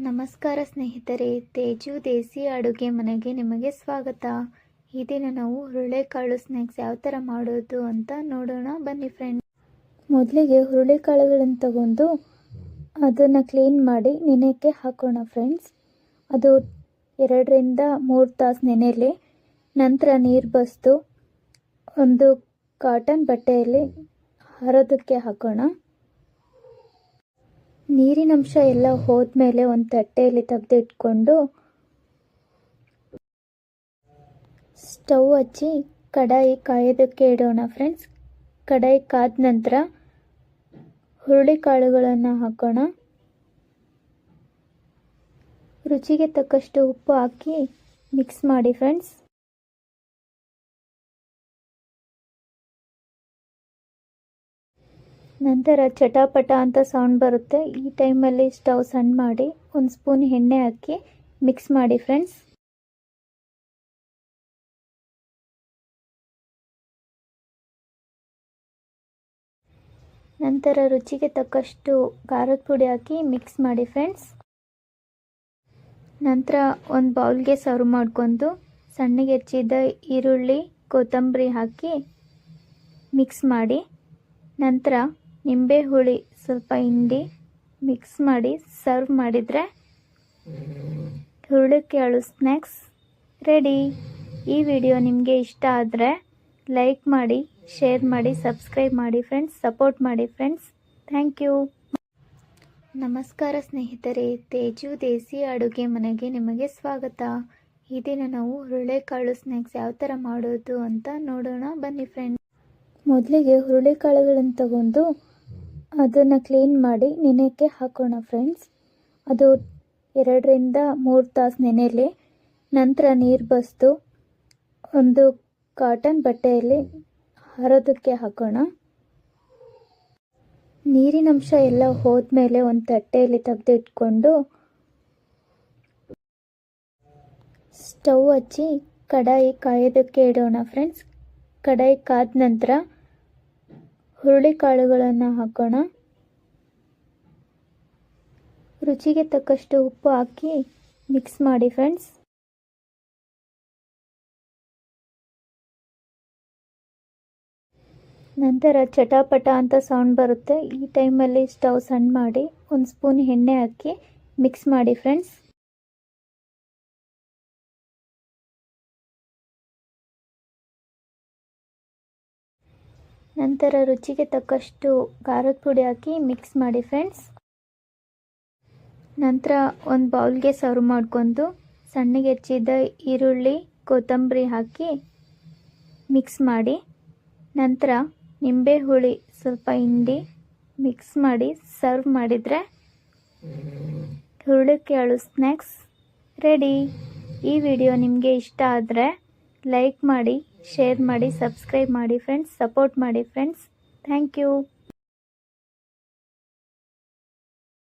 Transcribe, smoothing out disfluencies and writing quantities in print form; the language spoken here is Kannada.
ನಮಸ್ಕಾರ ಸ್ನೇಹಿತರೆ, ತೇಜು ದೇಸಿ ಅಡುಗೆ ಮನೆಗೆ ನಿಮಗೆ ಸ್ವಾಗತ. ಈ ದಿನ ನಾವು ಹುರುಳಿಕಾಳು ಸ್ನ್ಯಾಕ್ಸ್ ಯಾವ ಥರ ಮಾಡೋದು ಅಂತ ನೋಡೋಣ ಬನ್ನಿ ಫ್ರೆಂಡ್ಸ್. ಮೊದಲಿಗೆ ಹುರುಳಿಕಾಳುಗಳನ್ನು ತಗೊಂಡು ಅದನ್ನು ಕ್ಲೀನ್ ಮಾಡಿ ನೆನೆಯೋಕ್ಕೆ ಹಾಕೋಣ ಫ್ರೆಂಡ್ಸ್. ಅದು 2 ರಿಂದ 3 ತಾಸು ನೆನೆಯಲಿ. ನಂತರ ನೀರು ಬಸಿದು ಒಂದು ಕಾಟನ್ ಬಟ್ಟೆಯಲ್ಲಿ ಹರೋದಕ್ಕೆ ಹಾಕೋಣ. ನೀರಿನಂಶ ಎಲ್ಲ ಹೋದ್ಮೇಲೆ ಒಂದು ತಟ್ಟೆಯಲ್ಲಿ ತೆಗೆದಿಟ್ಕೊಂಡು ಸ್ಟವ್ ಹಚ್ಚಿ ಕಡಾಯಿ ಕಾಯೋದಕ್ಕೆ ಇಡೋಣ ಫ್ರೆಂಡ್ಸ್. ಕಡಾಯಿ ಕಾದ ನಂತರ ಹುರುಳಿಕಾಳುಗಳನ್ನು ಹಾಕೋಣ. ರುಚಿಗೆ ತಕ್ಕಷ್ಟು ಉಪ್ಪು ಹಾಕಿ ಮಿಕ್ಸ್ ಮಾಡಿ ಫ್ರೆಂಡ್ಸ್. ನಂತರ ಚಟಾಪಟ ಅಂತ ಸೌಂಡ್ ಬರುತ್ತೆ. ಈ ಟೈಮಲ್ಲಿ ಸ್ಟವ್ ಸಣ್ಣ ಮಾಡಿ 1 ಸ್ಪೂನ್ ಎಣ್ಣೆ ಹಾಕಿ ಮಿಕ್ಸ್ ಮಾಡಿ ಫ್ರೆಂಡ್ಸ್. ನಂತರ ರುಚಿಗೆ ತಕ್ಕಷ್ಟು ಖಾರದ ಪುಡಿ ಹಾಕಿ ಮಿಕ್ಸ್ ಮಾಡಿ ಫ್ರೆಂಡ್ಸ್. ನಂತರ ಒಂದು ಬೌಲ್ಗೆ ಸರ್ವ್ ಮಾಡ್ಕೊಂಡು ಸಣ್ಣಗೆ ಹೆಚ್ಚಿದ ಈರುಳ್ಳಿ, ಕೊತ್ತಂಬರಿ ಹಾಕಿ ಮಿಕ್ಸ್ ಮಾಡಿ. ನಂತರ ನಿಂಬೆ ಹುಳಿ ಸ್ವಲ್ಪ ಹಿಂಡಿ ಮಿಕ್ಸ್ ಮಾಡಿ ಸರ್ವ್ ಮಾಡಿದರೆ ಹುರುಳಿಕಾಳು ಸ್ನ್ಯಾಕ್ಸ್ ರೆಡಿ. ಈ ವಿಡಿಯೋ ನಿಮಗೆ ಇಷ್ಟ ಆದರೆ ಲೈಕ್ ಮಾಡಿ, ಶೇರ್ ಮಾಡಿ, ಸಬ್ಸ್ಕ್ರೈಬ್ ಮಾಡಿ ಫ್ರೆಂಡ್ಸ್. ಸಪೋರ್ಟ್ ಮಾಡಿ ಫ್ರೆಂಡ್ಸ್. Thank you. ನಮಸ್ಕಾರ ಸ್ನೇಹಿತರೆ, ತೇಜು ದೇಸಿ ಅಡುಗೆ ಮನೆಗೆ ನಿಮಗೆ ಸ್ವಾಗತ. ಈ ದಿನ ನಾವು ಹುರುಳಿಕಾಳು ಸ್ನ್ಯಾಕ್ಸ್ ಯಾವ ಥರ ಮಾಡೋದು ಅಂತ ನೋಡೋಣ ಬನ್ನಿ ಫ್ರೆಂಡ್ಸ್. ಮೊದಲಿಗೆ ಹುರುಳಿಕಾಳುಗಳನ್ನು ತಗೊಂಡು ಅದನ್ನು ಕ್ಲೀನ್ ಮಾಡಿ ನೆನೆಯೋಕ್ಕೆ ಹಾಕೋಣ ಫ್ರೆಂಡ್ಸ್. ಅದು 2 ರಿಂದ 3 ತಾಸು ನೆನೆಯಲಿ. ನಂತರ ನೀರು ಬಸಿದು ಒಂದು ಕಾಟನ್ ಬಟ್ಟೆಯಲ್ಲಿ ಹರೋದಕ್ಕೆ ಹಾಕೋಣ. ನೀರಿನಂಶ ಎಲ್ಲ ಹೋದ್ಮೇಲೆ ಒಂದು ತಟ್ಟೆಯಲ್ಲಿ ತೆಗೆದಿಟ್ಕೊಂಡು ಸ್ಟವ್ ಹಚ್ಚಿ ಕಡಾಯಿ ಕಾಯೋದಕ್ಕೆ ಇಡೋಣ ಫ್ರೆಂಡ್ಸ್. ಕಡಾಯಿ ಕಾದ ನಂತರ ಹುರುಳಿಕಾಳುಗಳನ್ನು ಹಾಕೋಣ. ರುಚಿಗೆ ತಕ್ಕಷ್ಟು ಉಪ್ಪು ಹಾಕಿ ಮಿಕ್ಸ್ ಮಾಡಿ ಫ್ರೆಂಡ್ಸ್. ನಂತರ ಚಟಾಪಟ ಅಂತ ಸೌಂಡ್ ಬರುತ್ತೆ. ಈ ಟೈಮಲ್ಲಿ ಸ್ಟವ್ ಸಣ್ಣ ಮಾಡಿ 1 ಸ್ಪೂನ್ ಎಣ್ಣೆ ಹಾಕಿ ಮಿಕ್ಸ್ ಮಾಡಿ ಫ್ರೆಂಡ್ಸ್. ನಂತರ ರುಚಿಗೆ ತಕ್ಕಷ್ಟು ಖಾರದ ಪುಡಿ ಹಾಕಿ ಮಿಕ್ಸ್ ಮಾಡಿ ಫ್ರೆಂಡ್ಸ್. ನಂತರ ಒಂದು ಬೌಲ್ಗೆ ಸರ್ವ್ ಮಾಡ್ಕೊಂಡು ಸಣ್ಣಗೆ ಹೆಚ್ಚಿದ ಈರುಳ್ಳಿ, ಕೊತ್ತಂಬರಿ ಹಾಕಿ ಮಿಕ್ಸ್ ಮಾಡಿ. ನಂತರ ನಿಂಬೆ ಹುಳಿ ಸ್ವಲ್ಪ ಹಿಂಡಿ ಮಿಕ್ಸ್ ಮಾಡಿ ಸರ್ವ್ ಮಾಡಿದರೆ ಹುರುಳಿಕಾಳು ಸ್ನ್ಯಾಕ್ಸ್ ರೆಡಿ. ಈ ವಿಡಿಯೋ ನಿಮಗೆ ಇಷ್ಟ ಆದರೆ ಲೈಕ್ ಮಾಡಿ, ಶೇರ್ ಮಾಡಿ, ಸಬ್ಸ್ಕ್ರೈಬ್ ಮಾಡಿ ಫ್ರೆಂಡ್ಸ್. ಸಪೋರ್ಟ್ ಮಾಡಿ ಫ್ರೆಂಡ್ಸ್. Thank you.